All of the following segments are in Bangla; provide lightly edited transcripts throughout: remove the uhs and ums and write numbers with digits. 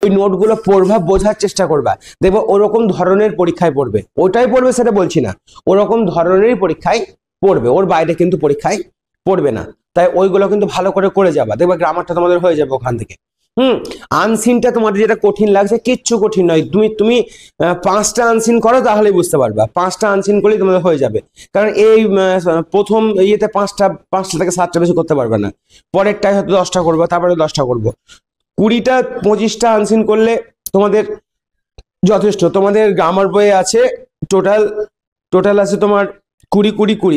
ওই নোটগুলো পড়বা, বোঝার চেষ্টা করবা, দেখবো ওরকম ধরনের পরীক্ষায় পড়বে। ওটাই পড়বে সেটা বলছি না, ওরকম ধরনেরই পরীক্ষায় পড়বে, ওর বাইরে কিন্তু পরীক্ষায় পড়বে না। তাই ওইগুলো কিন্তু ভালো করে যাবা, দেখবে গ্রামারটা তোমাদের হয়ে যাবে ওখান থেকে। আনসিনটা তোমাদের যেটা কঠিন লাগছে, কিচ্ছু কঠিন নয়। তুমি 5টা আনসিন করো তাহলেই বুঝতে পারবা, 5টা আনসিন করলেই তোমাদের হয়ে যাবে। কারণ এই প্রথম ইয়েতে 5টা থেকে 7টা বেশি করতে পারবে না, পরেরটাই হয়তো 10টা করবো, তারপরে 10টা করবো। 20টা 25টা আনসিন করলে তোমাদের যথেষ্ট। তোমাদের গ্রামার বইয়ে আছে টোটাল আছে তোমার 20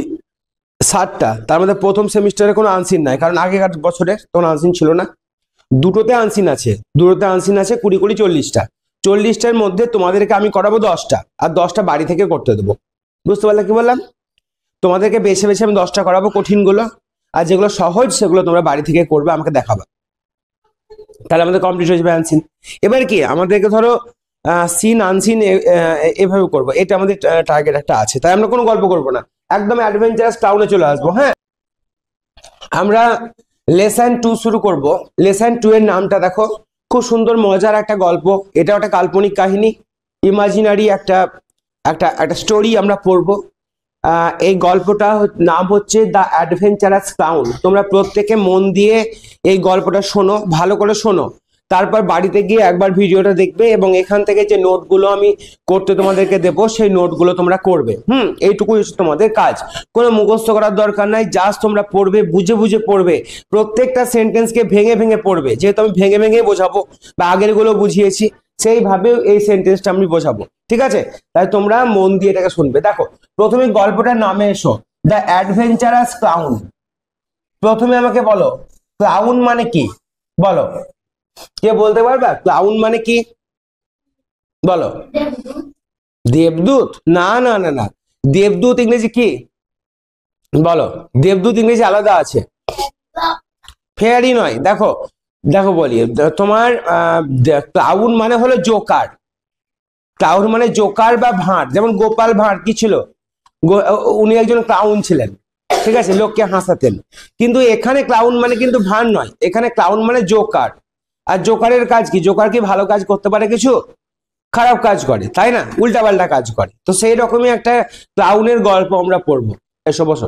60টা, তার মধ্যে প্রথম সেমিস্টারে কোনো আনসিন নাই, কারণ আগেকার বছরে কোনো আনসিন ছিল না। দুটোতে আনসিন আছে 20 40টা। 40টার মধ্যে তোমাদেরকে আমি করাবো 10টা, আর 10টা বাড়ি থেকে করতে দেবো। বুঝতে পারলে কি বললাম? তোমাদেরকে বেছে আমি 10টা করাবো কঠিনগুলো, আর যেগুলো সহজ সেগুলো তোমরা বাড়ি থেকে করবে, আমাকে দেখাবা, তাহলে আমাদের কমপ্লিট হয়ে যাবে আনসিন। এবার কি আমাদেরকে ধরো সিন আনসিন এভাবে করবো, এটা আমাদের টার্গেট একটা আছে। তাই আমরা কোনো গল্প করবো না, একদম অ্যাডভেঞ্চারাস টাউনে চলে আসবো। হ্যাঁ, আমরা লেসন 2 শুরু করব। লেসন 2 এর নামটা দেখো, খুব সুন্দর মজার একটা গল্প। এটা একটা কাল্পনিক কাহিনী, ইমাজিনারি একটা স্টোরি আমরা পড়বো। এই গল্পটা নাম হচ্ছে দ্য অ্যাডভেঞ্চারাস ক্লাউন। তোমরা প্রত্যেকে মন দিয়ে এই গল্পটা শোনো, ভালো করে শোনো, তারপর বাড়িতে গিয়ে একবার ভিডিওটা দেখবে, এবং এখান থেকে যে নোটগুলো আমি করতে তোমাদেরকে দেবো সেই নোটগুলো তোমরা করবে। এইটুকুই হচ্ছে তোমাদের কাজ, কোনো মুখস্থ করার দরকার নাই, জাস্ট তোমরা পড়বে, বুঝে পড়বে, প্রত্যেকটা সেন্টেন্সকে ভেঙে পড়বে, যেহেতু আমি ভেঙে বোঝাবো বা আগের গুলো বুঝিয়েছি সেইভাবেও এই সেন্টেন্সটা আমি বোঝাবো, ঠিক আছে? তাই তোমরা মন দিয়ে এটাকে শুনবে। দেখো, প্রথমে গল্পটার নামে এসো, দ্য অ্যাডভেঞ্চারাস ক্লাউন। প্রথমে আমাকে বলো ক্লাউন মানে কি, বলো, কে বলতে পারবা ক্লাউন মানে কি? বলো। দেবদূত? না, দেবদূত ইংরেজি কি বলো? দেবদূত ইংরেজি আলাদা আছে, ফেয়ারি নয়। দেখো বলি, তোমার ক্লাউন মানে হলো জোকার। ক্লাউন মানে জোকার বা ভাঁড়, যেমন গোপাল ভাঁড় কি ছিল, উনি একজন ক্লাউন ছিলেন, ঠিক আছে, লোককে হাসাতেন। কিন্তু এখানে ক্লাউন মানে কিন্তু ভাঁড় নয়, এখানে ক্লাউন মানে জোকার। আর জোকারের কাজ কি? জোকার কি ভালো কাজ করতে পারে? কিছু খারাপ কাজ করে, তাই না, উল্টাপাল্টা কাজ করে। তো সেই রকমই একটা ক্লাউনের গল্প আমরা পড়বো। এসো বসো।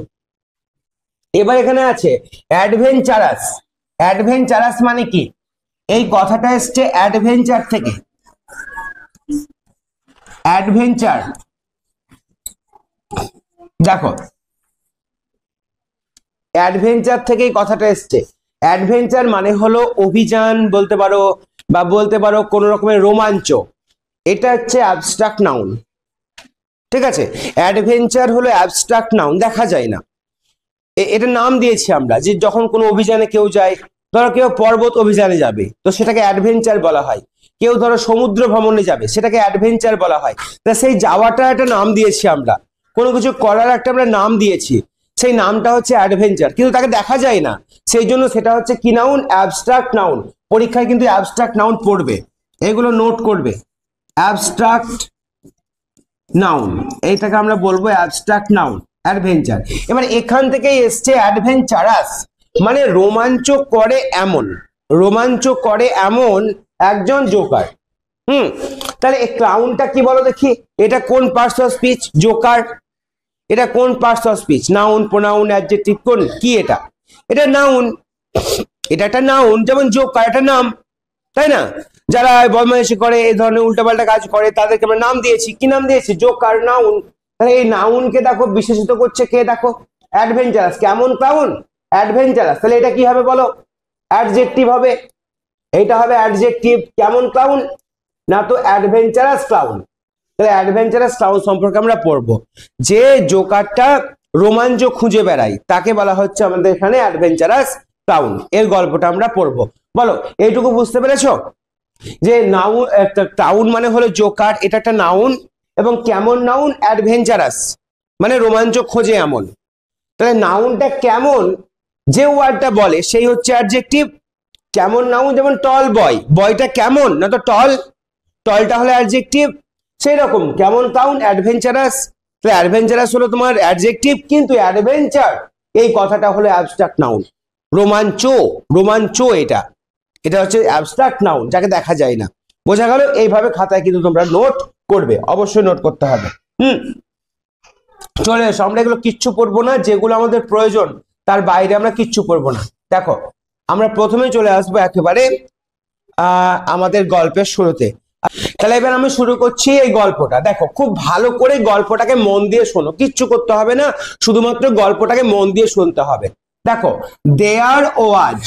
এবার এখানে আছে অ্যাডভেঞ্চারাস। অ্যাডভেঞ্চারাস মানে কি? এই কথাটা এসছে অ্যাডভেঞ্চার থেকে। অ্যাডভেঞ্চার, দেখো অ্যাডভেঞ্চার থেকে এই কথাটা এসছে। অ্যাডভেঞ্চার মানে হলো অভিযান বলতে পারো, বা বলতে পারো কোন রকমের রোমাঞ্চ। এটা হচ্ছে অ্যাবস্ট্রাক্ট নাউন, ঠিক আছে? অ্যাডভেঞ্চার হলো অ্যাবস্ট্রাক্ট নাউন, দেখা যায় না। এটা নাম দিয়েছি আমরা, যে যখন কোনো অভিযানে কেউ যায়, ধরো কেউ পর্বত অভিযানে যাবে তো সেটাকে অ্যাডভেঞ্চার বলা হয়। কেউ ধরো সমুদ্র ভ্রমণে যাবে, সেটাকে অ্যাডভেঞ্চার বলা হয়। তা সেই যাওয়াটা একটা নাম দিয়েছি আমরা, কোনো কিছু করার একটা আমরা নাম দিয়েছি, সেই নামটা হচ্ছে অ্যাডভেঞ্চার, কিন্তু তাকে দেখা যায় না, সেই জন্য সেটা হচ্ছে কি নাউন? Abstract noun. পরীক্ষায় কিন্তু অ্যাবস্ট্রাক্ট নাউন পড়বে, এগুলো নোট করবে। অ্যাবস্ট্রাক্ট নাউন, এইটাকে আমরা বলবো অ্যাবস্ট্রাক্ট নাউন, অ্যাডভেঞ্চার। এবার এখান থেকে এসছে অ্যাডভেঞ্চারাস, মানে রোমাঞ্চ করে এমন, রোমাঞ্চ করে এমন একজন জোকার। তাহলে এই ক্লাউনটা কি বলো দেখি? এটা কোন পার্টস অফ স্পিচ? জোকার। এটা কোন parts of speech? Noun, pronoun, adjective, কোন কি এটা? এটা নাউন, এটা একটা নাউন, যেমন জোকার একটা নাম, তাই না? যারা বদমাইশি করে, এই ধরনের উল্টাপাল্টা কাজ করে, তাদেরকে আমরা নাম দিয়েছি, কি নাম দিয়েছি? Joker, noun. তাহলে এই নাউনকে দেখো বিশেষিত করছে কে? দেখো অ্যাডভেঞ্চারাস। কেমন ক্লাউন? অ্যাডভেঞ্চারাস। তাহলে এটা কি হবে বলো? অ্যাডজেক্টিভ হবে, এইটা হবে অ্যাডজেক্টিভ। কেমন ক্লাউন? না তো অ্যাডভেঞ্চারাস ক্লাউন। তাহলে অ্যাডভেঞ্চারাস ক্লাউন সম্পর্কে আমরা পড়বো, যে জোকারটা রোমাঞ্চ খুঁজে বেড়ায় তাকে বলা হচ্ছে আমাদের এখানে অ্যাডভেঞ্চারাস ক্লাউন। এর গল্পটা আমরা পড়বো। বলো, এইটুকু বুঝতে পেরেছো? যে নাউন, ক্লাউন মানে হলো জোকার, এটা একটা নাউন, এবং কেমন নাউন? অ্যাডভেঞ্চারাস, মানে রোমাঞ্চ খোঁজে এমন। তাহলে নাউনটা কেমন যে ওয়ার্ডটা বলে সেই হচ্ছে অ্যাডজেক্টিভ। কেমন নাউন, যেমন টল বয়, বয়টা কেমন, না তো টল, টলটা হলো অ্যাডজেক্টিভ। সেই রকম কেমন ক্লাউন? অ্যাডভেঞ্চারাস। তাহলে অ্যাডভেঞ্চারাস হলো তোমার অ্যাডজেক্টিভ, কিন্তু অ্যাডভেঞ্চার এই কথাটা হলো অ্যাবস্ট্রাক্ট নাউন। রোমাঞ্চ, রোমাঞ্চ, এটা হচ্ছে অ্যাবস্ট্রাক্ট নাউন, যাকে দেখা যায় না। বোঝা গেল? এইভাবে খাতায় কিন্তু তোমরা নোট করবে, অবশ্যই নোট করতে হবে। চলে এসো, আমরা এগুলো কিচ্ছু পড়বো না, যেগুলো আমাদের প্রয়োজন তার বাইরে আমরা কিচ্ছু পড়বো না। দেখো আমরা প্রথমে চলে আসবো একেবারে আমাদের গল্পের শুরুতে। তাহলে এবার আমি শুরু করছি এই গল্পটা। দেখো খুব ভালো করে গল্পটাকে মন দিয়ে শোনো, কিচ্ছু করতে হবে না, শুধুমাত্র গল্পটাকে মন দিয়ে শুনতে হবে। দেখো, দেয়ার ওয়াজ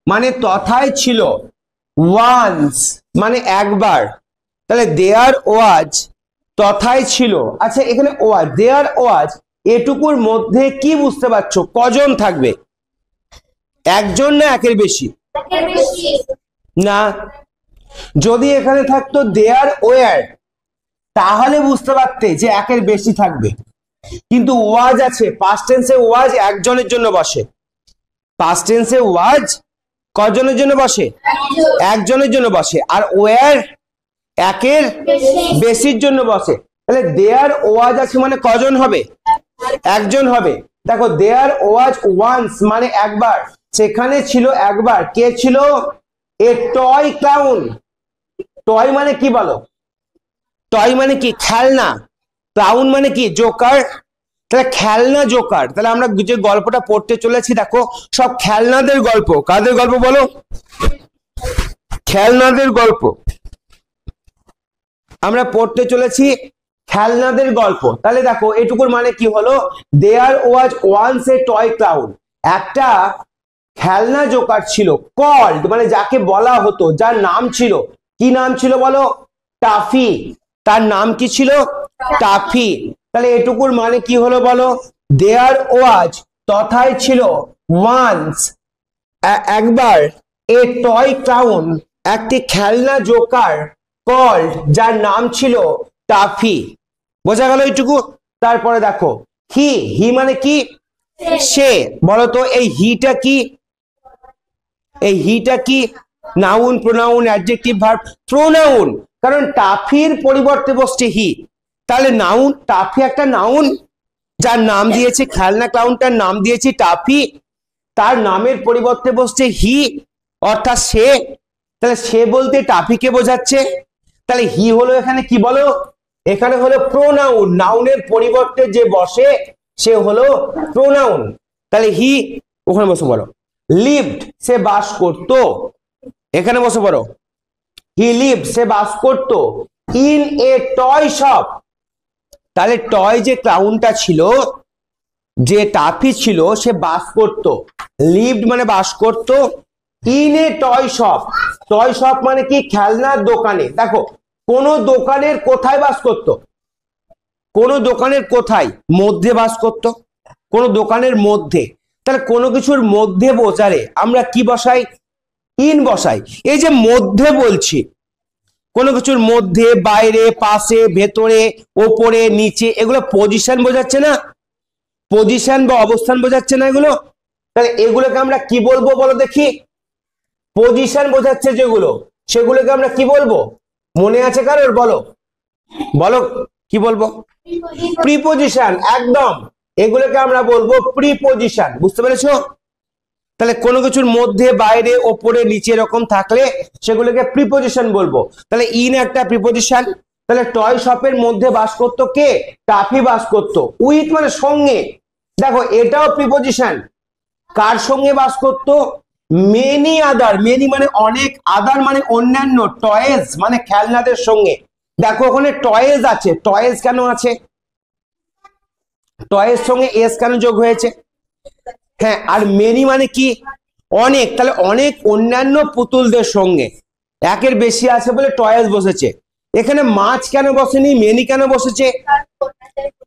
মানে তথায় ছিল, ওয়ান্স মানে একবার, তাহলে দেয়ার ওয়াজ তথায় ছিল। আচ্ছা এখানে ওয়াজ, দেয়ার ওয়াজ, এটুকুর মধ্যে কি বুঝতে পারছো? কজন থাকবে? একজন না একের বেশি? না, যদি এখানে থাকতো দেয়ার ওয়ার তাহলে বুঝতে পারতে যে একের বেশি থাকবে, কিন্তু ওয়াজ আছে, পাস্ট টেন্সে ওয়াজ একজনের জন্য বসে। পাস্ট টেন্সে ওয়াজ কজনের জন্য বসে? একজনের জন্য বসে। আর ওয়ার একের বেশির জন্য বসে। তাহলে দেয়ার ওয়াজ আছে মানে কজন হবে? একজন হবে। দেখো দেয়ার ওয়াজ ওয়ান্স মানে একবার, সেখানে ছিল একবার, কে ছিল? এ টয় ক্লাউন। টয় মানে কি বলো? টয় মানে কি? খেলনা। ক্লাউন মানে কি? জোকার। তাহলে খেলনা জোকার। তাহলে আমরা যে গল্পটা পড়তে চলেছি দেখো সব খেলনাদের গল্প। কাদের গল্প বলো? খেলনাদের গল্প। আমরা পড়তে চলেছি খেলনাদের গল্প। তাহলে দেখো এটুকুর মানে কি হলো? There was once a toy clown, একটা খেলনা জোকার ছিল, কল্ড মানে যাকে বলা হতো, যার নাম ছিল, কি নাম ছিল বলো? টাফি। তার নাম কি ছিল? টাফি। তাহলে এটুকুর মানে কি হলো বলো? দেয়ার ওয়াজ তথায় ছিল, ওয়ান্স একবার, এ টয় ক্লাউন একটি খেলনা জোকার, কল্ড যার নাম ছিল টাফি। বোঝা গেল এইটুকু? তারপরে দেখো হি, হি মানে কি? সে। বলতো এই হিটা কি? এই হিটা কি? Noun, pronoun, adjective, verb? Pronoun, কারণ টাফির পরিবর্তে বসছে হি। তাহলে নাউন, টাফি একটা নাউন, যার নাম দিয়েছে, খেলনা ক্লাউনটার নাম দিয়েছি টাফি, তার নামের পরিবর্তে বসছে হি অর্থাৎ সে। তাহলে সে বলতে টাফিকে বোঝাচ্ছে। তাহলে হি হলো এখানে কি বলো? এখানে হলো প্রোনাউন, নাউনের পরিবর্তে যে বসে সে হলো প্রোনাউন। তাহলে হি, ওখানে বসে বলো। লিভড সে বাস করত, এখানে বসে পড়ো। হি লিভড সে বাস করত, ইন এ টয় শপ। তাহলে টয় যে ক্লাউনটা ছিল, যে টাফি ছিল, সে বাস করত, লিভড মানে বাস করত, in a toy shop. Toy shop মানে কি? খেলনার দোকানে। দেখো কোন দোকানের কোথায় বাস করত? কোন দোকানের কোথায়? মধ্যে বাস করত, কোন দোকানের মধ্যে। তাহলে কোনো কিছুর মধ্যে বোঝালে আমরা কি বসাই? ইন বসাই। এই যে মধ্যে বলছি, কোনো কিছুর মধ্যে, বাইরে, পাশে, ভেতরে, ওপরে, নিচে, এগুলো পজিশন বোঝাচ্ছে না? পজিশন বা অবস্থান বোঝাচ্ছে না এগুলো? তাহলে এগুলোকে আমরা কি বলবো বলো দেখি? পজিশন বোঝাচ্ছে যেগুলো, সেগুলোকে আমরা কি বলবো? মনে আছে কারোর? বলো বলো, কি বলবো? প্রিপজিশন। একদম, এগুলোকে আমরা বলবো প্রিপজিশন। বুঝতে পেরেছো? তাহলে কোনো কিছুর মধ্যে, বাইরে, ওপরে, নিচে এরকম থাকলে সেগুলোকে প্রিপজিশন বলবো। তাহলে ইন একটা প্রিপজিশন। তাহলে টয় শপের মধ্যে বাস করতো কে? টাফি বাস করতো। উইথ মানে সঙ্গে, দেখো এটাও প্রিপজিশন। কার সঙ্গে বাস করতো? Many other. মেনি মানে অনেক, আদার মানে অন্যান্য, টয়েজ মানে খেলনাদের সঙ্গে। দেখো ওখানে টয়েজ আছে, টয়েজ কেন আছে? টয়ের সঙ্গে এস কেন যোগ হয়েছে? হ্যাঁ, আর মেনি মানে কি? অনেক। তাহলে অনেক অন্যান্য পুতুলদের সঙ্গে, একের বেশি আছে বলে টয়েস বসেছে। এখানে মাছ কেন বসেনি? মেনি কেন বসেছে?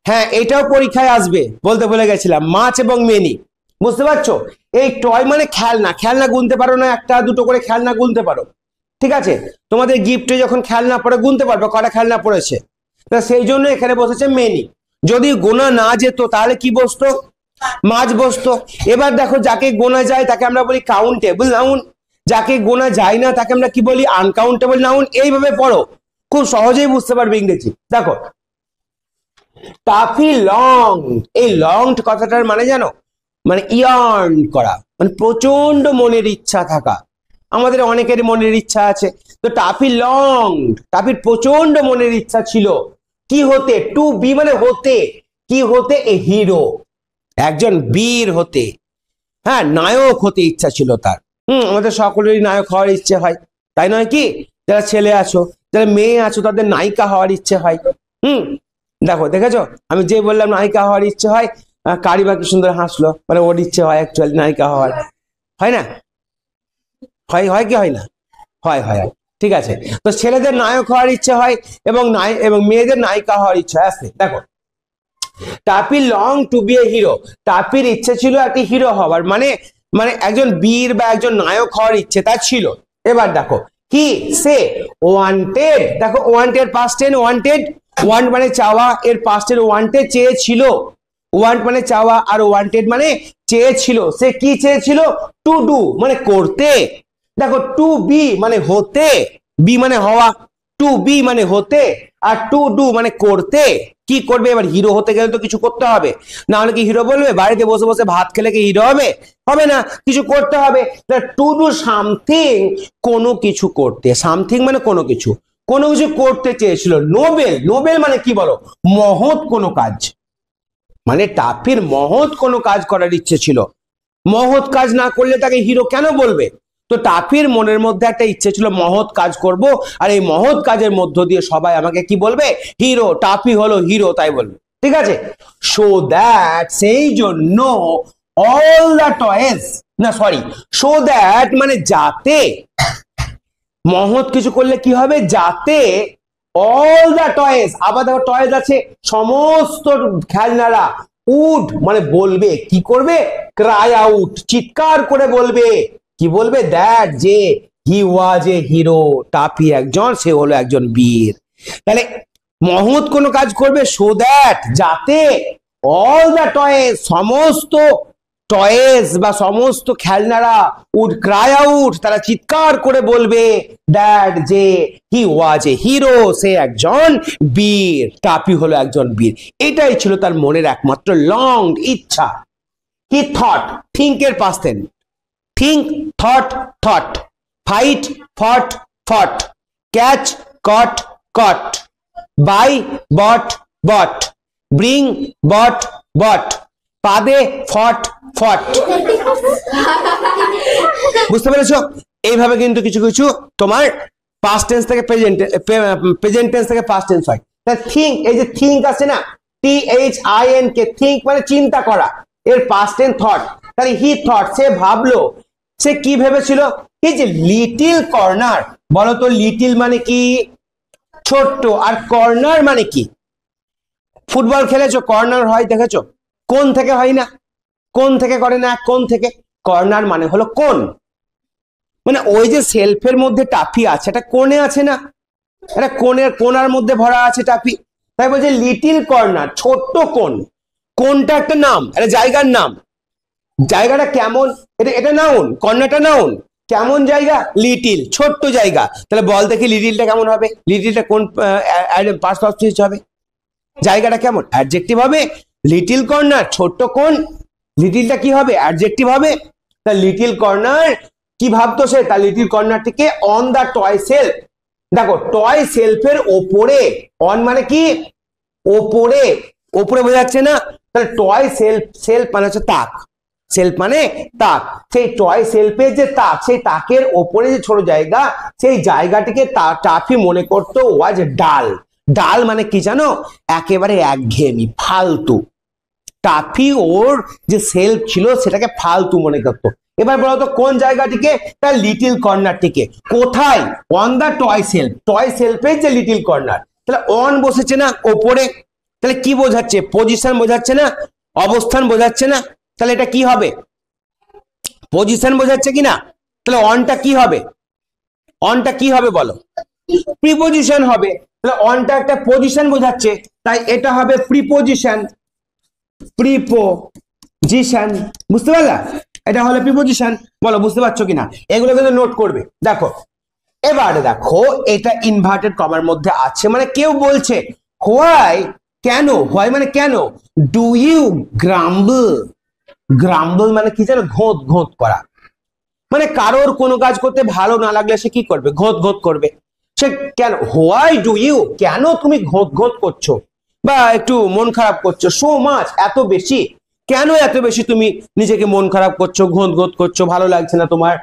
হ্যাঁ, এটাও পরীক্ষায় আসবে, বলতে ভুলে গেছিলাম, মাছ এবং মেনি। বুঝতে পারছো? এই টয় মানে খেলনা। খেলনা গুনতে পারো না? একটা দুটো করে খেলনা গুনতে পারো, ঠিক আছে? তোমাদের গিফটে যখন খেলনা পড়ে গুনতে পারবে কটা খেলনা পড়েছে। তা সেই জন্য এখানে বসেছে মেনি। যদি গোনা না যেত তাহলে কি বসতো? মাছ বসতো। এবার দেখো যাকে গোনা যায় তাকে আমরা বলি কাউন্টেবল নাউন, যাকে গোনা যায় না তাকে আমরা কি বলি? Uncountable noun. এইভাবে পড়ো, খুব সহজেই বুঝতে পারবে ইংরেজি। দেখো টাফি লং, এই লং কথাটার মানে জানো? মানে ইয়ার্ন করা, মানে প্রচন্ড মনের ইচ্ছা থাকা। আমাদের অনেকেরই মনের ইচ্ছা আছে তো টাফি লং, টাফির প্রচন্ড মনের ইচ্ছা ছিল কি হতে, টু বি মানে হতে, কি হতে, এ হিরো, একজন বীর হতে, হ্যাঁ নায়ক হতে ইচ্ছা ছিল তার। আমাদের সকলেরই নায়ক হওয়ার ইচ্ছে হয়, তাই নয় কি? যারা ছেলে আছো, যারা মেয়ে আছো, তাদের নায়িকা হওয়ার ইচ্ছে হয়। দেখো দেখেছো, আমি যে বললাম নায়িকা হওয়ার ইচ্ছে হয়, কারিমা কি সুন্দর হাসলো, মানে ওর ইচ্ছে হয় অ্যাকচুয়ালি নায়িকা হওয়ার, হয় না? হয় হয় কি হয় না? হয় হয়, ঠিক আছে। তো ছেলেদের নায়ক হওয়ার ইচ্ছে হয় এবং মেয়েদের নায়িকা হওয়ার ইচ্ছা আছে। দেখো, Taffy long to be a hero, টাফির ইচ্ছে ছিল একটি হিরো হওয়ার, মানে মানে একজন বীর বা একজন নায়ক হওয়ার ইচ্ছে তার ছিল। এবার দেখো কি সে ওয়ান্টেড, দেখো wanted past tense, wanted, want মানে চাওয়া, এর পাস্ট টেন্স ওয়ান্টেড চেয়েছিল, ওয়ান্ট মানে চাওয়া আর ওয়ান্টেড মানে চেয়েছিল। সে কি চেয়েছিল? টু ডু মানে করতে। দেখো টু বি মানে হতে, বি মানে হওয়া, টু বি মানে হতে, আর টু ডু মানে করতে। কি করবে? এবার হিরো হতে গেলে তো কিছু করতে হবে, না হলে কি হিরো বলবে? বাড়িতে বসে বসে ভাত খেলে কি হিরো হবে? হবে না, কিছু করতে হবে। টু ডু সামথিং, কোনো কিছু করতে, সামথিং মানে কোনো কিছু, কোনো কিছু করতে চেয়েছিল। নোবেল, নোবেল মানে কি বলো? মহৎ কোনো কাজ, মানে টাফির মহৎ কোনো কাজ করার ইচ্ছে ছিল। মহৎ কাজ না করলে তাকে হিরো কেন বলবে? তো টাফির মনের মধ্যে একটা ইচ্ছে ছিল মহৎ কাজ করব, আর এই মহৎ কাজের মধ্য দিয়ে সবাই আমাকে কি বলবে? হিরো। টাফি হলো হিরো, তাই বলবে, ঠিক আছে। সো দ্যাট, সেই জন্য, অল দ্য টয়েস, না সরি, সো দ্যাট মানে যাতে, মহৎ কিছু করলে কি হবে? যাতে অল দ্য টয়েস, আবার দেখো টয়েস আছে, সমস্ত খেলনারা, উড মানে বলবে, কি করবে? ক্রাই আউট, চিৎকার করে বলবে, কি বলবে? দ্যাট যে, হি ওয়াজ এ হিরো, টাফি একজন, সে হলো একজন বীর। তাহলে মহৎ কোনো কাজ করবে, সো দ্যাট যাতে, অল দ্য টয়েস সমস্ত টয়েস বা সমস্ত খেলনারা, উড ক্রাই আউট তারা চিৎকার করে বলবে, দ্যাট যে, হি ওয়াজ এ হিরো সে একজন বীর, টাফি হলো একজন বীর। এটাই ছিল তার মনের একমাত্র লং ইচ্ছা। হি থট, থিঙ্ক এর past tense, think, thought, thought, fight, fought, fought, catch, caught, caught, buy, bought, bought, bring, brought, brought, পাদে, ফট, ফট। বুঝতে পেরেছো? এইভাবে কিন্তু কিছু কিছু তোমার পাস্ট টেন্স থেকে প্রেজেন্ট টেন্স থেকে পাস্ট টেন্স হয়। থিঙ্ক, এই যে থিঙ্ক আছে না, THINK, থিঙ্ক মানে চিন্তা করা, এর পাস্ট টেন্স থট। তাহলে হি থট, সে ভাবলো, সে কি ভেবেছিল? এই যে লিটিল কর্নার, বলো তো লিটিল মানে কি? ছোট্ট, আর কর্নার মানে কি? ফুটবল খেলেছো, কর্নার হয় দেখেছো? কোন থেকে হয় না, কোন থেকে করে না, কোন থেকে। কর্নার মানে হলো কোন, মানে ওই যে সেলফের মধ্যে টাফি আছে, এটা কোণে আছে না, এটা কোণার মধ্যে ভরা আছে টাফি, তাই বলছে লিটিল কর্নার, ছোট্ট কোণ। কোনটা একটা নাম, এটা জায়গার নাম। জায়গাটা কেমন, এটা নাউন, কর্নারটা নাউন। কেমন জায়গা? লিটিল, ছোট্ট জায়গা। তাহলে বল দেখি লিটিলটা কেমন হবে? লিটিলটা কোন পার্টস অফ স্পিচ হবে? জায়গাটা কেমন? অ্যাডজেক্টিভ হবে। লিটিল কর্নার, ছোট্ট কোণ, লিটিলটা কি হবে? অ্যাডজেক্টিভ হবে। তা লিটিল কর্নার কি ভাবতো সে? তার লিটিল কর্নারটিকে অন দা টয় সেলফ, দেখো টয় সেলফের ওপরে, অন মানে কি? ওপরে, ওপরে বোঝাচ্ছে না? তাহলে টয় সেলফ, সেলফ মানে হচ্ছে তাক, সেলফ মানে তাক, সেই টয় সেলফের যে তাক, সেই তাকের ওপরে যে ছোট জায়গা, সেই জায়গাটিকে টাফি মনে করতো ওয়াজ ডাল। ডাল মানে কি জানো? একেবারে একঘেয়েমি, ফালতু। টাফি ওর যে সেলফ ছিল সেটাকে ফালতু মনে করতো। এবার বলতো কোন জায়গাটিকে? তার লিটিল কর্নারটিকে। কোথায়? On the toy shelf, toy সেলফের যে লিটিল কর্নার। তাহলে অন বসেছে না ওপরে, তাহলে কি বোঝাচ্ছে? পজিশন বোঝাচ্ছে না, অবস্থান বোঝাচ্ছে না। তাহলে এটা কি হবে? পজিশন বোঝাচ্ছে কিনা? তাহলে অনটা কি হবে? অনটা কি হবে বলো? প্রিপোজিশন হবে। তাহলে অনটা একটা পজিশন বোঝাচ্ছে, তাই এটা হবে প্রিপোজিশন, প্রিপোজিশন। বুঝতে পারলা? এটা হলো প্রিপোজিশন। বলো বুঝতে পারছো কিনা? এগুলো কিন্তু নোট করবে। দেখো এবারে দেখো, এটা ইনভার্টেড কমার মধ্যে আছে, মানে কেউ বলছে হোয়াই, কেন, হোয়াই মানে কেন, ডু ইউ গ্রাম্বল, গ্রাম্বল মানে কি জানো? ঘোঁত ঘোঁত করা। মানে কারোর কোনো কাজ করতে ভালো না লাগলে সে কি করবে? ঘোত ঘোত করবে। সে কেন, হোয়াই ডু ইউ, কেন তুমি ঘোত ঘোত করছো বা একটু মন খারাপ করছো, সো মাচ, এত বেশি, কেন এত বেশি তুমি নিজেকে মন খারাপ করছো, ঘোত ঘোত করছো, ভালো লাগছে না তোমার?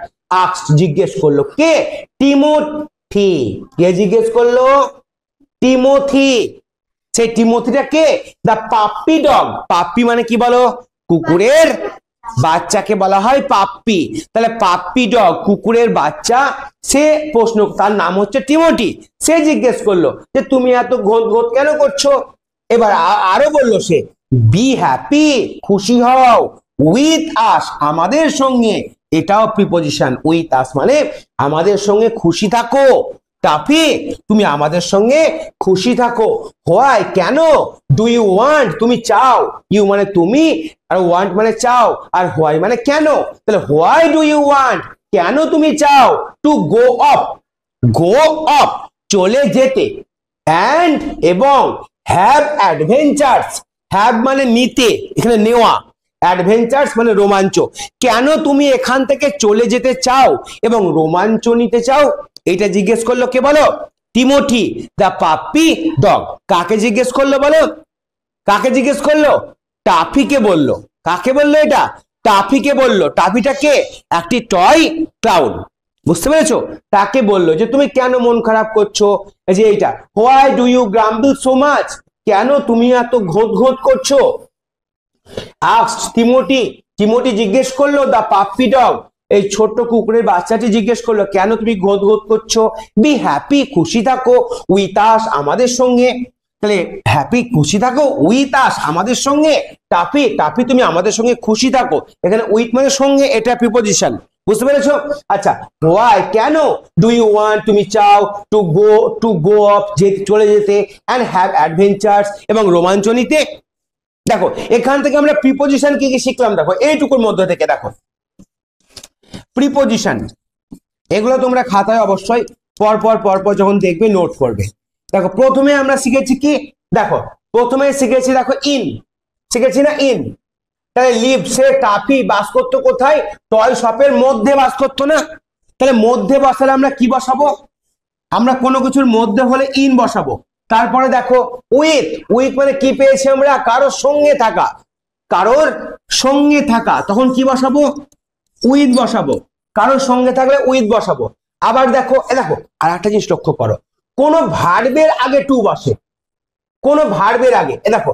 আস্কড, জিজ্ঞেস করলো। কে? টিমোথি। কে জিজ্ঞেস করলো? টিমোথি। সেই টিমোথিটা কে? দা পাপ্পি ডগ। পাপ্পি মানে কি বলো? কুকুরের বাচ্চাকে বলা হয় পাপ্পি। তাহলে পাপ্পি ডগ, কুকুরের বাচ্চা, সে প্রশ্ন, তার নাম হচ্ছে টিমোথি, সে জিজ্ঞেস করলো যে তুমি এত ঘোত ঘোত কেন করছো? এবার আরো বললো সে, বি হ্যাপি, খুশি হও, উইথ আস, আমাদের সঙ্গে। এটাও প্রিপজিশন, উইথ আস মানে আমাদের সঙ্গে খুশি থাকো। টাফি, তুমি আমাদের সঙ্গে খুশি থাকো। হোয়াই, কেন? ডু ইউ ওয়ান্ট, তুমি চাও, ইউ মানে তুমি, আর ওয়ান্ট মানে চাও, আর হোয়াই মানে কেন। তাহলে হোয়াই ডু ইউ ওয়ান্ট, কেন তুমি চাও? To go of, go of চলে যেতে, অ্যান্ড এবং, হ্যাভ অ্যাডভেঞ্চার্স, হ্যাভ মানে নিতে, এখানে নেওয়া, অ্যাডভেঞ্চার্স মানে রোমাঞ্চ। কেন তুমি এখান থেকে চলে যেতে চাও এবং রোমাঞ্চ নিতে চাও? এটা জিজ্ঞেস করলো কে বলো? টিমোথি দা পাপ্পি ডগ। কাকে জিজ্ঞেস করলো বলো? কাকে জিজ্ঞেস করলো? টাফিকে বললো। কাকে বললো এটা? টাফিকে বললো। টাফিটা কে? একটি টয় ক্লাউন, বুঝতে পেরেছো? তাকে বললো যে তুমি কেন মন খারাপ করছো, এই যে এইটা, why do you grumble so much, কেন তুমি এত ঘোত ঘোত করছো? আস্কড টিমোথি, টিমোথি জিজ্ঞেস করলো দা পাপ্পি ডগ, এই ছোট্ট কুকুরের বাচ্চাটি জিজ্ঞেস করলো কেন তুমি ঘোত ঘোত করছো? বি হ্যাপি, খুশি থাকো, উইথ আস, আমাদের সঙ্গে। তাহলে হ্যাপি, খুশি থাকো, উইথ আস, আমাদের সঙ্গে। টাফি, টাফি তুমি আমাদের সঙ্গে খুশি থাকো, এখানে উইথ মানে সঙ্গে, এটা প্রিপজিশন, বুঝতে পেরেছো? আচ্ছা, হোয়াই কেন? ডু ইউ ওয়ান্ট তুমি চাও, টু গো অফ চলে যেতে, অ্যান্ড হ্যাভ অ্যাডভেঞ্চার্স এবং রোমাঞ্চ নিতে। দেখো এখান থেকে আমরা প্রিপজিশন কি কি শিখলাম, দেখো এইটুকুর মধ্যে থেকে। দেখো প্রিপজিশন, এগুলো তোমরা খাতায় অবশ্যই পর যখন দেখবে নোট করবে। দেখো প্রথমে আমরা শিখেছি কি, দেখো প্রথমে শিখেছি, দেখো ইন, শিখেছি না ইন। তাহলে লিভ, সে টাফি বাস করতো কোথায়? টয় শপের মধ্যে বাস করতো না? তাহলে মধ্যে বসালে আমরা কি বসাবো? আমরা কোনো কিছুর মধ্যে হলে ইন বসাবো। তারপরে দেখো উইথ, উইথ মানে কি পেয়েছি আমরা? কারোর সঙ্গে থাকা, কারোর সঙ্গে থাকা, তখন কি বসাবো? উইথ বসাবো। কারোর সঙ্গে থাকলে উইথ বসাবো। আবার দেখো, দেখো আর একটা জিনিস লক্ষ্য করো, কোন ভার্বের আগে টু বসে, কোন ভার্বের আগে, দেখো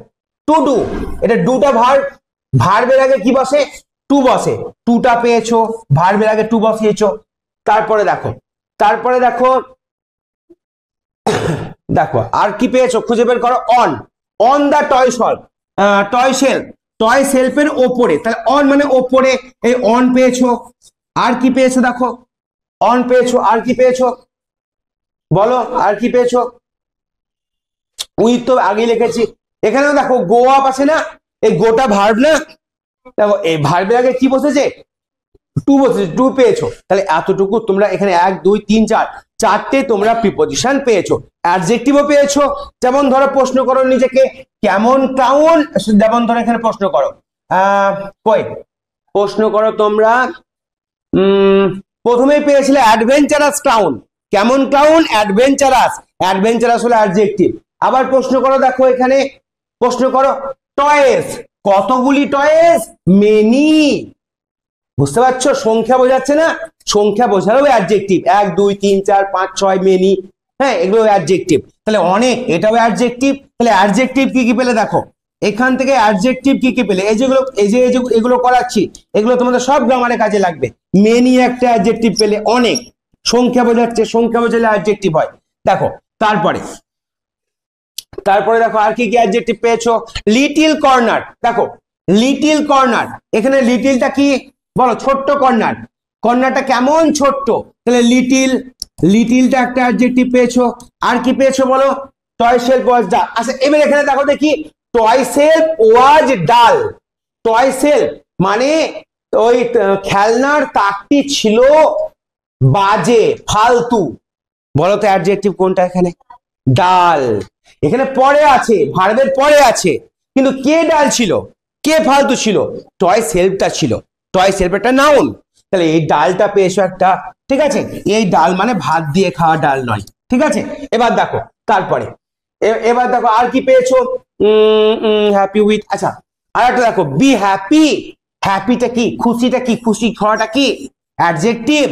টু ডু, এটা ডুটা ভার্ব, ভার্বের আগে কি বসে? টু বসে। টুটা পেয়েছো, ভার্বের আগে টু বসিয়েছো। তারপরে দেখো, তারপরে দেখো, দেখো আর কি পেয়েছো খুঁজে বের করো। On, on the toy shop, toy shelf, toy শেলফের ওপরে, তাহলে অন মানে ওপরে, এই অন পেয়েছো। আর কি পেয়েছো? দেখো অন পেয়েছো, আর কি পেয়েছো বলো? আর কি পেয়েছো? উইথ তো আগেই লিখেছি। এখানেও দেখো গো আপ আছে না, এই গোটা ভার্ব না, দেখো এই ভার্বের আগে কি বসেছে? টু বসেছে, টু পেয়েছো। তাহলে এতটুকু তোমরা এখানে 1 2 3 4 চারটে তোমরা প্রিপজিশন পেয়েছো। অ্যাডজেক্টিভও পেয়েছো, যেমন ধরো প্রশ্ন করো নিজেকে, কেমন টাউন, যেমন ধরো এখানে প্রশ্ন করো, কই প্রশ্ন করো তোমরা, প্রথমেই পেয়েছিলে অ্যাডভেঞ্চারাস টাউন, কেমন টাউন? অ্যাডভেঞ্চারাস, অ্যাডভেঞ্চারাস হলো অ্যাডজেক্টিভ। আবার প্রশ্ন করো, দেখো এখানে প্রশ্ন করো, টয়েস, কতগুলি টয়েস? মেনি, বুঝতে পারছো? সংখ্যা বোঝাচ্ছে না, সংখ্যা বোঝালেও অ্যাডজেক্টিভ, 1 2 3 4 5 6 মেনি, হ্যাঁ এগুলো অ্যাডজেক্টিভ। তাহলে অনেক, এটাও অ্যাডজেক্টিভ। তাহলে অ্যাডজেক্টিভ কি কি পেলে দেখো, এখান থেকে অ্যাডজেক্টিভ কি কি পেলে, এই যেগুলো, এই যে এগুলো করাচ্ছি, এগুলো তোমাদের সব গ্রামারে কাজে লাগবে। মেনি একটা অ্যাডজেক্টিভ পেলে, অনেক সংখ্যা বোঝাচ্ছে, সংখ্যা বোঝালে অ্যাডজেক্টিভ হয়। দেখো তারপরে, তারপরে দেখো আর কি কি অ্যাডজেক্টিভ পেয়েছো। লিটিল কর্নার, দেখো লিটিল কর্নার, এখানে লিটিলটা কি বলো? ছোট্ট কর্নার, কর্নারটা কেমন? ছোট্ট, তাহলে লিটিল, লিটিলটা একটা অ্যাডজেক্টিভ পেয়েছো। আর কি পেয়েছো বলো? টয় শেলফ ওয়াজ ডাল। আচ্ছা এবার এখানে দেখো দেখি, টয় শেলফ ওয়াজ ডাল, টয় শেলফ মানে ওই খেলনার তাকটি ছিল বাজে, ফালতু, বলো তো অ্যাডজেক্টিভ কোনটা এখানে? ডাল। এখানে পরে আছে, ভার্বের পরে আছে, কিন্তু কে ডাল ছিল, কে ফালতু ছিল? টয় শেলফটা ছিল, টয় শেলফ একটা নাউন, তাহলে এই ডালটা পেয়েছো একটা, ঠিক আছে? এই ডাল মানে ভাত দিয়ে খাওয়া ডাল নয়, ঠিক আছে? এবার দেখো তারপরে এবার দেখো আর কি পেয়েছো, হ্যাপি উইথ, আচ্ছা আর একটা দেখো বি হ্যাপি। হ্যাপিটা কি, খুশিটা কি, খুশি হওয়াটা কি adjective.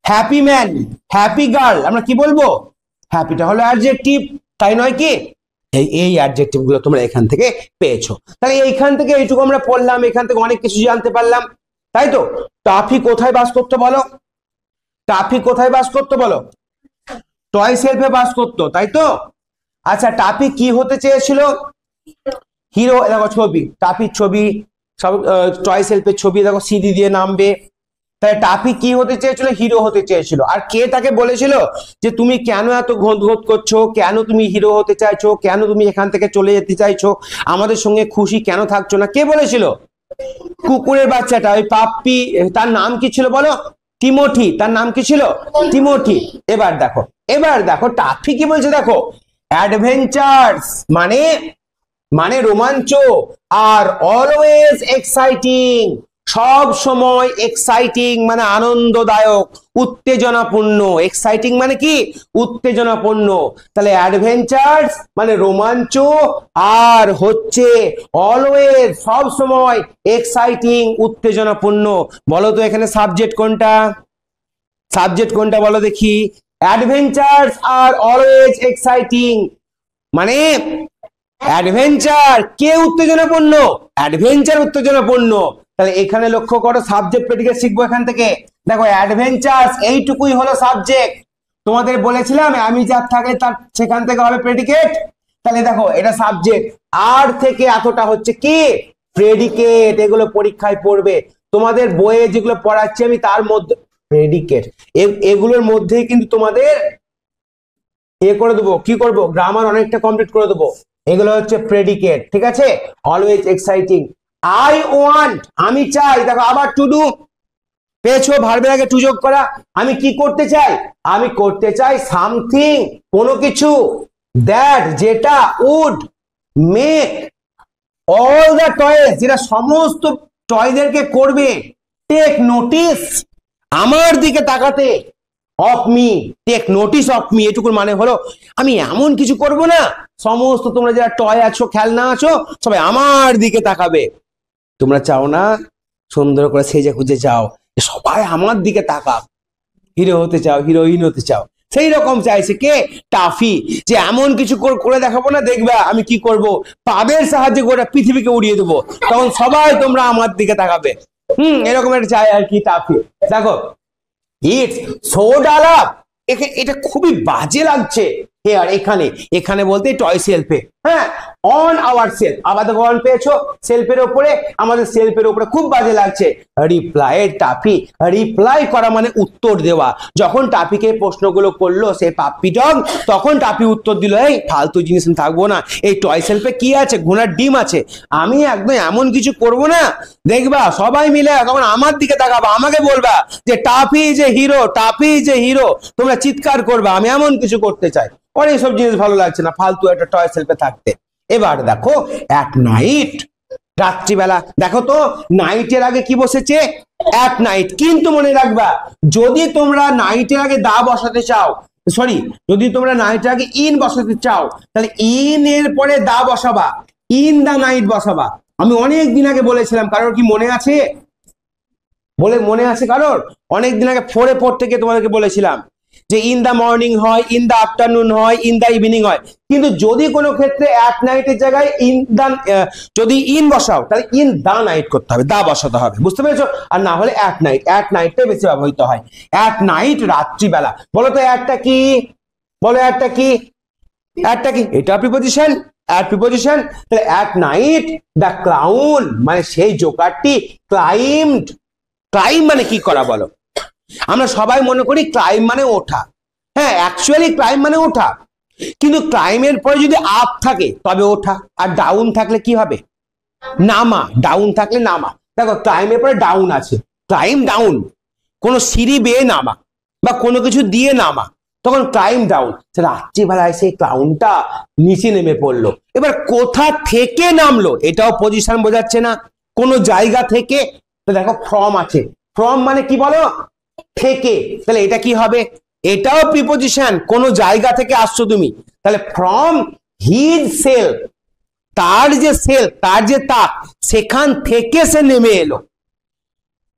Happy man, happy girl আমরা কি বলবো, হ্যাপিটা হলো অ্যাডজেক্টিভ, তাই নয় কি? এই অ্যাডজেক্টিভ গুলো তোমরা এখান থেকে পেয়েছো। তাহলে এইখান থেকে এইটুকু আমরা পড়লাম, এখান থেকে অনেক কিছু জানতে পারলাম, তাই তো? টাফি কোথায় বাস করতো বলো, টাফি কোথায় বাস করতো বলো, টয় সেলফে বাস করতো, তাই তো? আচ্ছা টাফি কি হতে চেয়েছিল, হিরো। দেখো ছবি, টাফির ছবি, সব টয় সেলফের ছবি, দেখো সিঁড়ি দিয়ে নামবে। তাহলে টাফি কি হতে চেয়েছিল, হিরো হতে চেয়েছিল। আর কে তাকে বলেছিল যে তুমি কেন এত ঘোঁত করছো, কেন তুমি হিরো হতে চাইছো, কেন তুমি এখান থেকে চলে যেতে চাইছো, আমাদের সঙ্গে খুশি কেন থাকছো না, কে বলেছিল? কুকুরের বাচ্চাটা, ওই পাপ্পি, তার নাম কি ছিল বলো, টিমোথি, তার নাম কি ছিল, টিমোথি। এবার দেখো টাফি কি বলছে, দেখো অ্যাডভেঞ্চারস মানে মানে রোমাঞ্চ, আর অলওয়েজ এক্সাইটিং, সব সময় এক্সাইটিং মানে আনন্দদায়ক, উত্তেজনাপূর্ণ। এক্সাইটিং মানে কি, উত্তেজনাপূর্ণ। তাহলে অ্যাডভেঞ্চারস মানে রোমাঞ্চ, আর হচ্ছে অলওয়েজ সব সময় এক্সাইটিং উত্তেজনাপূর্ণ। বলো তো এখানে সাবজেক্ট কোনটা, সাবজেক্ট কোনটা বলো দেখি। অ্যাডভেঞ্চারস আর অলওয়েজ এক্সাইটিং মানে অ্যাডভেঞ্চার কে উত্তেজনাপূর্ণ, অ্যাডভেঞ্চার উত্তেজনাপূর্ণ। তাহলে এখানে লক্ষ্য করো সাবজেক্ট প্রেডিকেট শিখবো এখান থেকে। দেখো অ্যাডভেঞ্চারস এইটুকুই হলো সাবজেক্ট, তোমাদের বলেছিলাম আমি যার থাকে তার সেখান থেকে হবে প্রেডিকেট। তাহলে দেখো এটা সাবজেক্ট, আর থেকে এতটা হচ্ছে কি প্রেডিকেট। এগুলো পরীক্ষায় পড়বে, তোমাদের বইয়ে যেগুলো পড়াচ্ছি আমি তার মধ্যে প্রেডিকেট, এগুলোর মধ্যেই কিন্তু তোমাদের করে দেবো, কি করবো, গ্রামার অনেকটা কমপ্লিট করে দেবো। এগুলো হচ্ছে প্রেডিকেট, ঠিক আছে? Always exciting. আই ওয়ান্ট আমি চাই, দেখো আবার টু ডু পেয়েছো, ভার্বের আগে টু যোগ করা। আমি কি করতে চাই, আমি করতে চাই সামথিং কোনো কিছু, দ্যাট যেটা, would make all the toys যেটা সমস্ত টয়দেরকে করবে, টেক নোটিস আমার দিকে তাকাতে, of me, take notice of me, এটুকুর মানে হলো আমি এমন কিছু করব না, সমস্ত তোমরা যারা টয় আছো, খেলনা আছো, সবাই আমার দিকে তাকাবে। তোমরা চাও না সুন্দর করে সেজে খুঁজে যাও, সবাই আমার দিকে তাকাক, হিরো হতে চাও, হিরোইন হতে চাও, সেই রকম চাইছে কে, টাফি, যে এমন কিছু করে দেখাবো না, দেখবা আমি কি করব, পাবের সাহায্যে গোটা পৃথিবীকে উড়িয়ে দেবো, তখন সবাই তোমরা আমার দিকে তাকাবে। এরকম একটা চাই আর কি টাফি। দেখো ইটস সো ডালাপ, এটা খুবই বাজে লাগছে হেয়ার, এখানে এখানে বলতে টয় সেলফে, হ্যাঁ, অন আওয়ার সেলফ, আবার দেখো অন পেয়েছো, সেলফের উপরে, আমাদের সেলফের উপরে খুব বাজে লাগছে। রিপ্লাই টাফি, রিপ্লাই করা মানে উত্তর দেওয়া। যখন টাফিকে প্রশ্নগুলো করলো সে পাপ্পি ডগ, তখন টাফি উত্তর দিল, এই ফালতু জিনিস থাকবো না, এই টয় সেলফে কি আছে, ঘোড়ার ডিম আছে, আমি একদম এমন কিছু করব না, দেখবা সবাই মিলে তখন আমার দিকে তাকাবা, আমাকে বলবা যে টাফি যে হিরো, টাফি যে হিরো, তোমরা চিৎকার করবা আমি এমন কিছু করতে চাই। পরে এইসব জিনিস ভালো লাগছে না, ফালতু একটা টয় সেলফে থাকতে। এবার দেখো অ্যাট নাইট, রাত্রিবেলা। দেখো তো নাইটের আগে কি বসেছে, অ্যাট নাইট। কিন্তু মনে রাখবা যদি তোমরা নাইটের আগে দা বসাতে চাও, সরি, যদি তোমরা নাইটের আগে ইন বসাতে চাও, তাহলে ইন এর পরে দা বসাবা, ইন দা নাইট বসাবা। আমি অনেক দিন আগে বলেছিলাম, কারোর কি মনে আছে, মনে আছে কারোর? অনেক দিন আগে 4 পড়তে গিয়ে তোমাদেরকে বলেছিলাম যে ইন দা মর্নিং হয়, ইন দা আফটারনুন হয়, ইন দা ইভিনিং হয়। কিন্তু যদি কোনো ক্ষেত্রে অ্যাট নাইটের জায়গায় ইন দা, যদি ইন বসাও তাহলে ইন দা নাইট করতে হবে, দা বসাতে হবে, বুঝতে পেরেছো? আর না হলে অ্যাট নাইট, অ্যাট নাইটটাই বেশি ব্যবহৃত হয়। অ্যাট নাইট রাত্রিবেলা। বলো তো অ্যাটটা কি, বলো অ্যাটটা কি, অ্যাটটা কি, এটা প্রিপোজিশন, অ্যাট প্রিপোজিশন। তাহলে অ্যাট নাইট দ্য ক্লাউন মানে সেই জোকারটি ক্লাইম্ড। ক্লাইম মানে কি করা বলো? আমরা সবাই মনে করি ক্লাইম মানে ওঠা, হ্যাঁ অ্যাকচুয়ালি ক্লাইম মানে ওঠা, কিন্তু ক্লাইমের পরে যদি আপ থাকে তবে ওঠা, আর ডাউন থাকলে কি হবে, নামা। ডাউন থাকলে নামা। দেখো ক্লাইমের পরে ডাউন আছে, ক্লাইম ডাউন, কোনো সিঁড়ি বেয়ে নামা বা কোনো কিছু দিয়ে নামা, তখন ক্লাইম ডাউন। রাত্রিবেলায় সেই ক্লাউনটা নিচে নেমে পড়লো। এবার কোথা থেকে নামলো এটাও পজিশন বোঝাচ্ছে না, কোনো জায়গা থেকে। তো দেখো ফ্রম আছে, ফ্রম মানে কি বলো, থেকে, তাহলে এটা কি হবে, এটাও প্রিপোজিশন, কোন জায়গা থেকে আসছো তুমি, তাহলে ফ্রম হিজ সেল, তার যে সেল, তার যে তাক, সেখান থেকে সে নেমে এলো।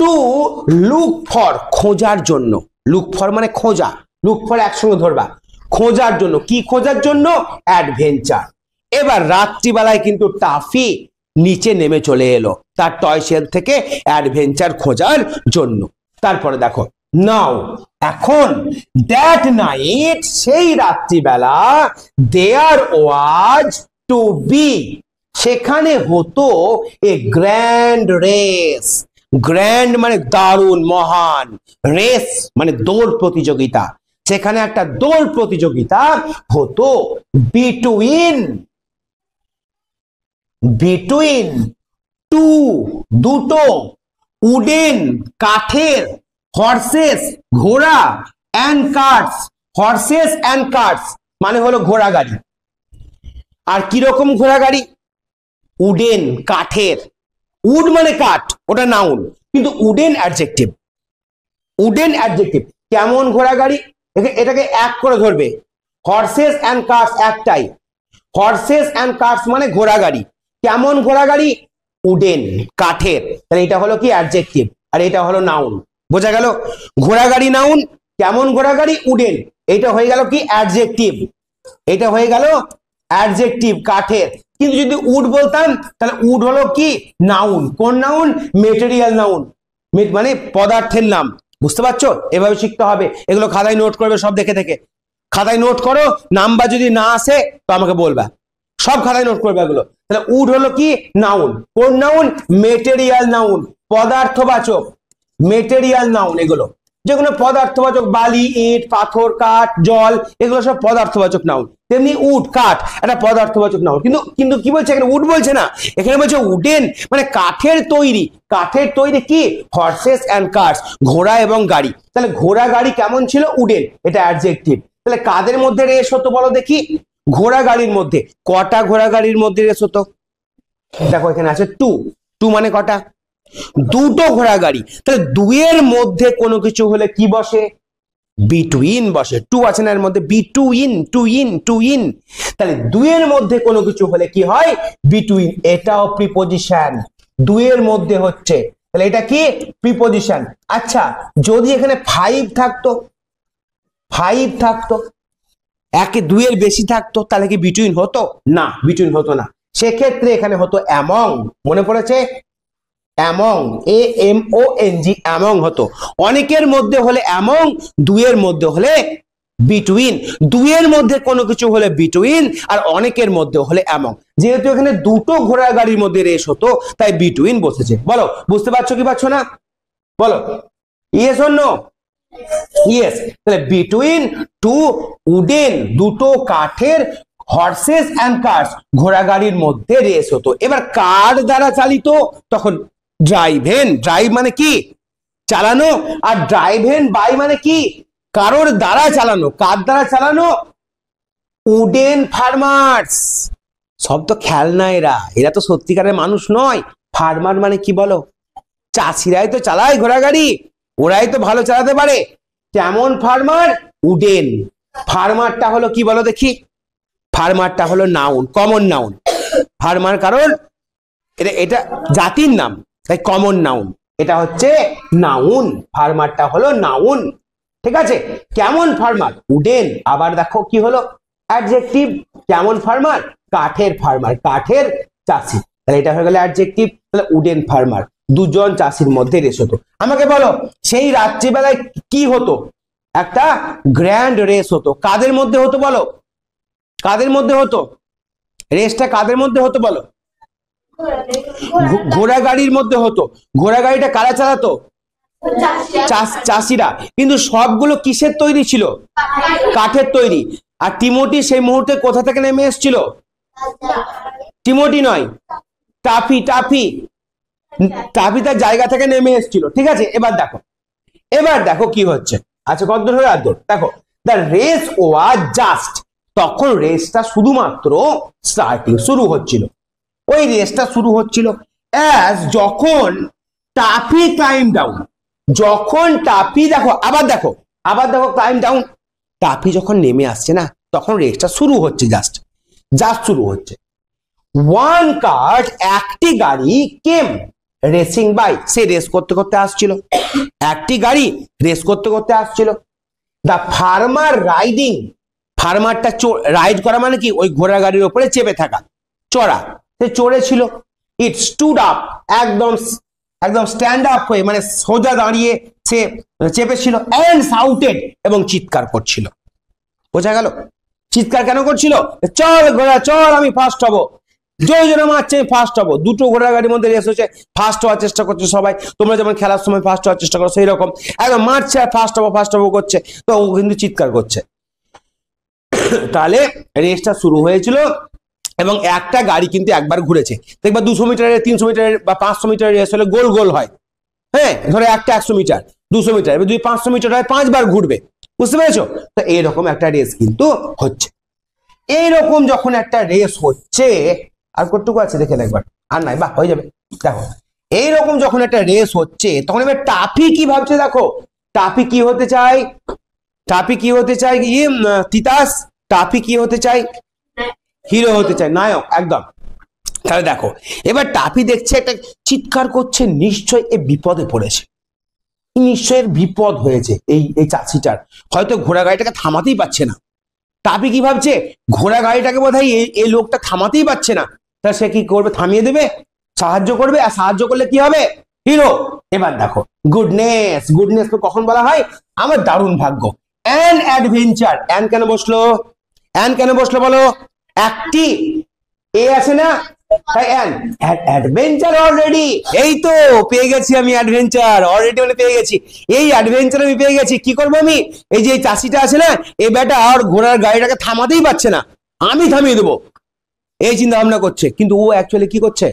টু লুক ফর, খোঁজার জন্য, লুক ফর মানে খোঁজা, লুক ফর একসঙ্গে ধরবা, খোঁজার জন্য, কি খোঁজার জন্য, অ্যাডভেঞ্চার। এবার রাত্রিবেলায় কিন্তু টাফি নিচে নেমে চলে এলো তার টয় শেল থেকে অ্যাডভেঞ্চার খোঁজার জন্য। তারপরে দেখো নাও, এখন, দ্যাট নাইট, সেই রাত্রিবেলা, দেয়ার ওয়াজ টু বি, সেখানে হতো এ গ্র্যান্ড রেস, গ্র্যান্ড মানে দারুণ মহান, রেস মানে দৌড় প্রতিযোগিতা, সেখানে একটা দৌড় প্রতিযোগিতা হতো বিটুইন, বিটুইন টু, দুটো, উডেন কাঠের, হর্সেস ঘোড়া, and carts, horses and carts মানে হলো ঘোড়া গাড়ি। আর কিরকম ঘোড়া গাড়ি, উডেন কাঠের, উড মানে কাঠ, ওটা নাউন, কিন্তু উডেন অ্যাডজেক্টিভ, উডেন অ্যাডজেক্টিভ। কেমন ঘোড়া গাড়ি, এটাকে এক করে ধরবে, হর্সেস অ্যান্ড কার্টস একটাই, হর্সেস অ্যান্ড কার্টস মানে ঘোড়া গাড়ি, কেমন ঘোড়া গাড়ি, উডেন কাঠের, তাহলে এটা হলো কি অ্যাডজেক্টিভ, আর এটা হলো নাউন। বোঝা গেল, ঘোড়া গাড়ি নাউন, কেমন ঘোড়া গাড়ি, উডেন, এটা হয়ে গেল কি অ্যাডজেক্টিভ, এটা হয়ে গেল অ্যাডজেক্টিভ কাঠের। কিন্তু যদি উড বলতাম তাহলে উড হলো কি নাউন, কোন নাউন, মেটেরিয়াল নাউন, মানে পদার্থের নাম। বুঝতে পারছো, এভাবে শিখতে হবে, এগুলো খাতায় নোট করবে সব দেখে থেকে, খাতায় নোট করো, নাম্বার যদি না আসে তো আমাকে বলবা, সব খাতায় নোট করবে এগুলো। তাহলে উড হলো কি নাউন, কোন নাউন, মেটেরিয়াল নাউন, পদার্থবাচক, মেটেরিয়াল নাউন, এগুলো যেগুলো পদার্থবাচক, বালি, ইট, পাথর, কাঠ, জল, এগুলো সব পদার্থবাচক নাউন। তেমনি উড কাঠ, একটা পদার্থবাচক নাউন। কিন্তু কিন্তু কি বলছে এখানে, উড বলছে না, এখানে বলছে উডেন মানে কাঠের তৈরি, কাঠের তৈরি কি, হর্সেস অ্যান্ড কার্টস, ঘোড়া এবং গাড়ি। তাহলে ঘোড়া গাড়ি কেমন ছিল, উডেন, এটা অ্যাডজেক্টিভ। তাহলে কাদের মধ্যে রেস হতো বলো দেখি, ঘোড়া গাড়ির মধ্যে। কটা ঘোড়া গাড়ির মধ্যে রেস হতো, দেখো এখানে আছে টু, টু মানে কটা, দুটো ঘোড়া গাড়ি। তাহলে দুইয়ের মধ্যে কোনো কিছু হলে কি বসে, বিটুইন বসে, টু আছে না এর মধ্যে, বিটুইন, টুইন, টুইন, তাহলে দুইয়ের মধ্যে কোনো কিছু হলে কি হয়, বিটুইন, এটাও প্রিপোজিশন, দুইয়ের মধ্যে হচ্ছে, তাহলে এটা কি প্রিপোজিশন। আচ্ছা যদি এখানে ফাইভ থাকতো, ফাইভ থাকতো, একে দুইয়ের বেশি থাকতো, তাহলে কি বিটুইন হতো, না বিটুইন হতো না, সেক্ষেত্রে এখানে হতো অ্যামং, মনে পড়েছে, অ্যামং, AMONG, অ্যামং হতো। অনেকের মধ্যে হলে অ্যামং, দুইয়ের মধ্যে হলে বিটুইন, দুইয়ের মধ্যে কোনো কিছু হলে বিটুইন, আর অনেকের মধ্যে হলে অ্যামং। যেহেতু এখানে দুটো ঘোড়া গাড়ির মধ্যে রেস হতো তাই বিটুইন বসেছে। বলো বুঝতে পারছো কি পারছো না, বলো ইয়েস অর নো, ইয়েস। তাহলে বিটুইন টু উডেন, দুটো কাঠের, হর্সেস অ্যান্ড কার্স, ঘোড়া গাড়ির মধ্যে রেস হতো। এবার কার দ্বারা চালিত, তখন ড্রাইভেন, ড্রাইভ মানে কি চালানো, আর ড্রাইভেন বাই মানে কি কারোর দ্বারা চালানো, কার দ্বারা চালানো, উডেন ফার্মার্স। সব তো খেলনা, এরা এরা তো সত্যিকারের মানুষ নয়। ফার্মার মানে কি বলো, চাষিরাই তো চালায় ঘোড়া গাড়ি, ওরাই তো ভালো চালাতে পারে। কেমন ফার্মার, উডেন, ফার্মারটা হলো কি বলো দেখি, ফার্মারটা হলো নাউন, কমন নাউন, ফার্মার কারণ এটা জাতির নাম তাই কমন নাউন, এটা হচ্ছে নাউন, ফার্মারটা হলো নাউন, ঠিক আছে। কেমন ফার্মার, উডেন। আবার দেখো কি হলো অ্যাডজেক্টিভ, কেমন ফার্মার, কাঠের ফার্মার, কাঠের চাষি, তাহলে এটা হয়ে গেল অ্যাডজেক্টিভ। তাহলে উডেন ফার্মার, দুজন চাষির মধ্যে রেস হতো। আমাকে বলো সেই রাত্রিবেলায় কি হতো, একটা গ্র্যান্ড রেস হতো। কাদের মধ্যে হতো বলো, কাদের মধ্যে হতো রেসটা, কাদের মধ্যে হতো বলো, ঘোড়া গাড়ির মধ্যে হতো। ঘোড়া গাড়িটা কারা চালাতো, চাষিরা। কিন্তু সবগুলো কিসের তৈরি ছিল, কাঠের তৈরি। আর টিমোটি সেই মুহূর্তে কোথা থেকে নেমে এসেছিল, টিমোটি নয়, টাফি, টাফি, টাফি তার জায়গা থেকে নেমে এসেছিল, ঠিক আছে। এবার দেখো, এবার দেখো কি হচ্ছে। আচ্ছা কতদূর হয়ে আদর, দেখো দ্য রেস ওয়াজ জাস্ট, তখন রেসটা শুধুমাত্র স্টার্টিং, শুরু হচ্ছিল, ওই রেসটা শুরু হচ্ছিল। অ্যাজ, যখন টাফি ক্লাইম ডাউন, যখন টাফি আবার দেখো ক্লাইম ডাউন, টাফি যখন নেমে আসছে না তখন রেসটা শুরু হচ্ছে, জাস্ট শুরু হচ্ছে। ওয়ান কার্ট, একটি গাড়ি, কেম রেসিং বাই, সে রেস করতে করতে আসছিল, একটি গাড়ি রেস করতে করতে আসছিল। দা ফার্মার রাইডিং, ফার্মারটা রাইড করা মানে কি, ওই ঘোড়া গাড়ির উপরে চেপে থাকা, চড়া, সে চড়েছিল। ইট স্টুড আপ, একদম স্ট্যান্ড আপ হয়ে মানে সোজা দাঁড়িয়ে সে চেপেছিল। এন্ড সাউটেড, এবং চিৎকার করছিল। বোঝা গেল চিৎকার কেন করছিল? চল ঘোড়া চল, আমি ফার্স্ট হব, জোরে জোরে মারছে, ফার্স্ট হবো। দুটো ঘোড়া গাড়ির মধ্যে রেস হচ্ছে, ফার্স্ট হওয়ার চেষ্টা করছে সবাই। তোমরা যেমন খেলার সময় ফার্স্ট হওয়ার চেষ্টা করো, সেই রকম একদম মারছে আর ফার্স্ট হবো করছে, তো ও কিন্তু চিৎকার করছে। তাহলে রেসটা শুরু হয়েছিল এবং একটা গাড়ি কিন্তু একবার ঘুরেছে। দেখবা 200 মিটারের, 300 মিটারের বা 500 মিটারের রেস হলে গোল গোল হয়। হ্যাঁ, ধরো একটা 100 মিটার, 200 মিটার, এবার 500 মিটার হয়, 5 বার ঘুরবে। বুঝতে পেরেছো? তো এইরকম একটা রেস কিন্তু হচ্ছে। এইরকম যখন একটা রেস হচ্ছে, আর কতটুকু আছে দেখে একবার, আর নাই, বাহ হয়ে যাবে। দেখো এইরকম যখন একটা রেস হচ্ছে তখন এবার টাফি কি ভাবছে, দেখো টাফি কি হতে চাই, তিতাস, টাফি কি হতে চাই, হিরো হতে চাই, নায়ক একদম। তাহলে দেখো এবার টাফি দেখছে একটা চিৎকার করছে, নিশ্চয় এ বিপদে পড়েছে, নিশ্চয়ের বিপদ হয়েছে এই চাষিটার, হয়তো ঘোড়া গাড়িটাকে থামাতেই পারছে না। টাফি কি ভাবছে, ঘোড়া গাড়িটাকে বোধহয় এই লোকটা থামাতেই পারছে না, তা সে কি করবে, থামিয়ে দেবে, সাহায্য করবে, আর সাহায্য করলে কি হবে, হিরো। এবার দেখো গুডনেস তো কখন বলা হয়, আমার দারুণ ভাগ্য। অ্যান অ্যাডভেঞ্চার, অ্যান কেন বসলো বলো, একটি এ আছে না, তাই অ্যাডভেঞ্চার অলরেডি, এই তো পেয়ে গেছি আমি, অ্যাডভেঞ্চার অলরেডি মানে পেয়ে গেছি, এই অ্যাডভেঞ্চার আমি পেয়ে গেছি। কি করবো আমি, এই যে এই চাষিটা আছে না, এই বেটা আর ঘোড়ার গাড়িটাকে থামাতেই পারছে না, আমি থামিয়ে দেবো, এই চিন্তা ভাবনা করছে। কিন্তু ও অ্যাকচুয়ালি কি করছে,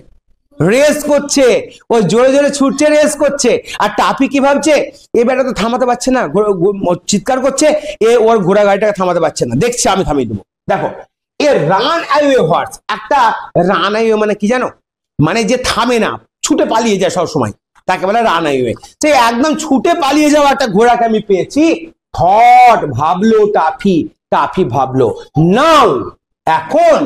রেস করছে, ও জোরে জোরে ছুটছে, রেস করছে। আর টাফি কি ভাবছে, এই বেটা তো থামাতে পারছে না, চিৎকার করছে, ওর ঘোড়া গাড়িটাকে থামাতে পারছে না, দেখছে আমি থামিয়ে দেবো। দেখো এ রান অ্যাওয়ে হর্স, একটা রান অ্যাওয়ে মানে কি জানো, মানে যে থামে না, ছুটে পালিয়ে যায় সব সময়, তাকে বলে রান অ্যাওয়ে। সেই একদম ছুটে পালিয়ে যাওয়া একটা ঘোড়াকে আমি পেয়েছি। থট, ভাবলো টাফি ভাবলো, নাও এখন,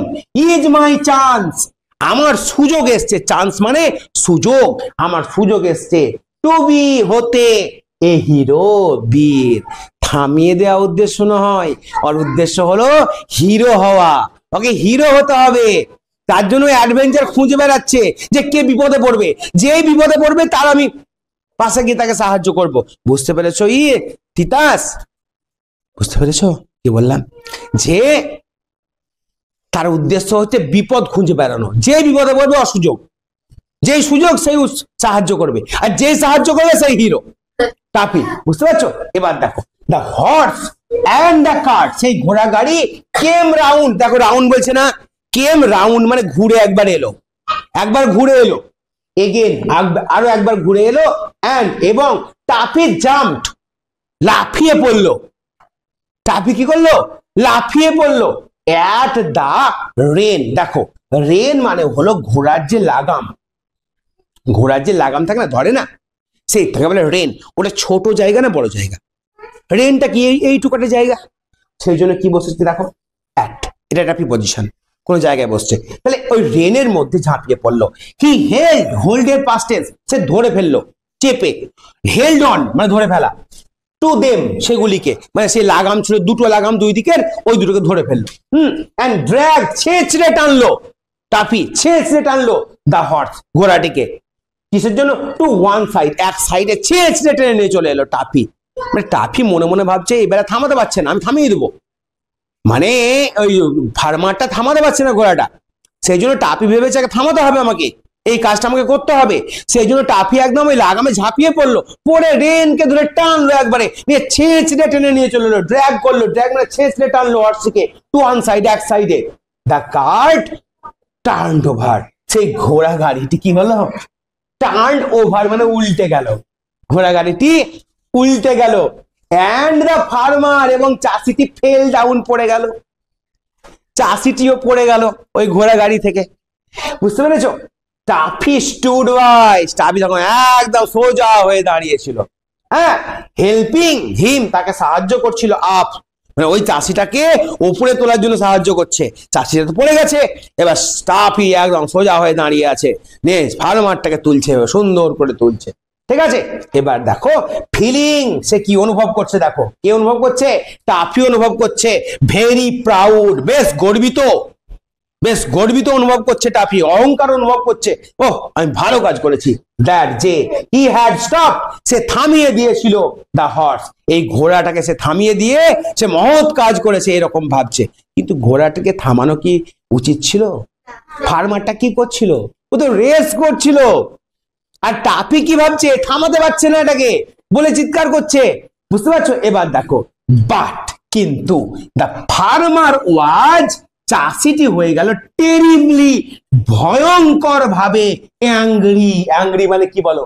ইজ মাই চান্স, আমার সুযোগ এসছে, চান্স মানে সুযোগ, আমার সুযোগ এসছে, টু বি হতে এ হিরো, বীর। থামিয়ে দেওয়া উদ্দেশ্য নয়, আর উদ্দেশ্য হলো হিরো হওয়া, ওকে হিরো হতে হবে। তার জন্য অ্যাডভেঞ্চার খুঁজে বেড়াচ্ছে যে কে বিপদে পড়বে, যে বিপদে পড়বে তার আমি পাশে গিয়ে তাকে সাহায্য করব। বুঝতে পেরেছো তিতাস, বুঝতে পেরেছো কি বললাম, যে তার উদ্দেশ্য হচ্ছে বিপদ খুঁজে বেড়ানো, যে বিপদে পড়বে অসুযোগ, যেই সুযোগ সেই সাহায্য করবে, আর যে সাহায্য করবে সেই হিরো, টাফি। বুঝতে পারছো? এবার দেখো the horse and the cart, সেই ঘোড়া গাড়ি কেম রাউন্ড, দেখো রাউন্ড বলছে না, কেম রাউন্ড মানে ঘুরে একবার এলো, এগেন আরো একবার ঘুরে এলো, অ্যান্ড এবং টাফি জাম্পড, লাফিয়ে পড়লো। টাফি কি করলো, লাফিয়ে পড়লো অ্যাট দা রেন। দেখো রেন মানে হলো ঘোড়ার যে লাগাম, থাকে না, ধরে না, সেই থাকে বলে রেন। ওটা ছোট জায়গা না বড় জায়গা, রেনটা কি এইটুকাটা জায়গা, সেই জন্য কি বসেছে দেখো অ্যাট, এটা একটা প্রিপজিশন, কোন জায়গায় বসছে। তাহলে ওই রেনের মধ্যে ঝাঁপিয়ে পড়লো। হি হেল্ড, হোল্ডের পাস্ট টেন্স, সে ধরে ফেললো, চেপে, হেল্ড অন মানে ধরে ফেলা, টু দেম সেগুলিকে, মানে সেই লাগাম ছিল, দুটো লাগাম দুই দিকের, ওই দুটোকে ধরে ফেললো। এন্ড ড্র্যাগ, ছেঁচড়ে টানলো, টাফি ছেঁচড়ে টানলো দা হর্স, ঘোড়াটিকে, কিসের জন্য, টু ওয়ান সাইড, এক সাইডে ছেঁচড়ে টেনে নিয়ে চলে এলো টাফি। মানে টাফি মনে মনে ভাবছে এবারে থামাতে পারছে না, আমি থামিয়ে দেবো, মানে ওই ফার্মারটা থামাতে পারছে না ঘোড়াটা, সেই জন্য টাফি ভেবেছে থামাতে হবে আমাকে, এই কাজটা আমাকে করতে হবে। সেই জন্য টাফি একদম ওই লাগামে ঝাঁপিয়ে পড়লো, পড়ে রেনকে ধরে টানলো, একবারে নিয়ে ছেঁচড়ে টেনে নিয়ে চলে এলো, ড্র্যাগ করলো, ড্র্যাগ মানে ছেঁচড়ে টানলো হর্সকে টু ওয়ান সাইড, এক সাইডে। দ্য কার্ট টার্নড ওভার, সেই ঘোড়া গাড়িটি কি হলো, টার্নড ওভার মানে উল্টে গেল, ঘোড়া গাড়িটি উল্টে গেল। অ্যান্ড দ্য ফার্মার, এবং চাষিটি ফেল ডাউন, পড়ে গেল, চাষিটিও পড়ে গেল ওই ঘোড়া গাড়ি থেকে। বুঝতে পেরেছো? টাফি স্টুড ওয়াইজ, টাফি তখন একদম সোজা হয়ে দাঁড়িয়েছিল, হ্যাঁ, হেল্পিং হিম, তাকে সাহায্য করছিল, আপ মানে ওই চাষিটাকে উপরে তোলার জন্য সাহায্য করছে। চাষিটা তো পড়ে গেছে, এবার স্টাফি একদম সোজা হয়ে দাঁড়িয়ে আছে, নে ফার্মারটাকে তুলছে, সুন্দর করে তুলছে। ঠিক আছে, এবার দেখো ফিলিং, সে কি অনুভব করছে, দেখো কি অনুভব করছে, টাফি অনুভব করছে, ভেরি প্রাউড, বেশ গর্বিত, বেশ গর্বিত অনুভব করছে টাফি, অহংকার অনুভব করছে, ওহ আমি ভালো কাজ করেছি। দ্যাট যে হি হ্যাড স্টপ, সে থামিয়ে দিয়েছিল দা হর্স, এই ঘোড়াটাকে সে থামিয়ে দিয়ে সে মহৎ কাজ করেছে এরকম ভাবছে। কিন্তু ঘোড়াটাকে থামানো কি উচিত ছিল? ফার্মারটা কি করছিল? ও তো রেস করছিল, আর টাফি কি ভাবছে, থামাতে পারছে না এটাকে, বলে চিৎকার করছে। বুঝতে পারছো? এবার দেখো, বাট কিন্তু দা ফার্মার ওয়াজ, চাষিটি হয়ে গেল টেরিবলি, ভয়ঙ্কর ভাবে অ্যাংরি, অ্যাংরি মানে কি বলো,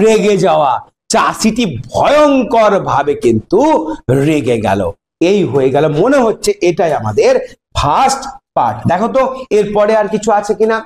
রেগে যাওয়া। চাষিটি ভয়ঙ্কর ভাবে কিন্তু রেগে গেল। এই হয়ে গেল, মনে হচ্ছে এটাই আমাদের ফার্স্ট পার্ট। দেখো তো এরপরে আর কিছু আছে কিনা।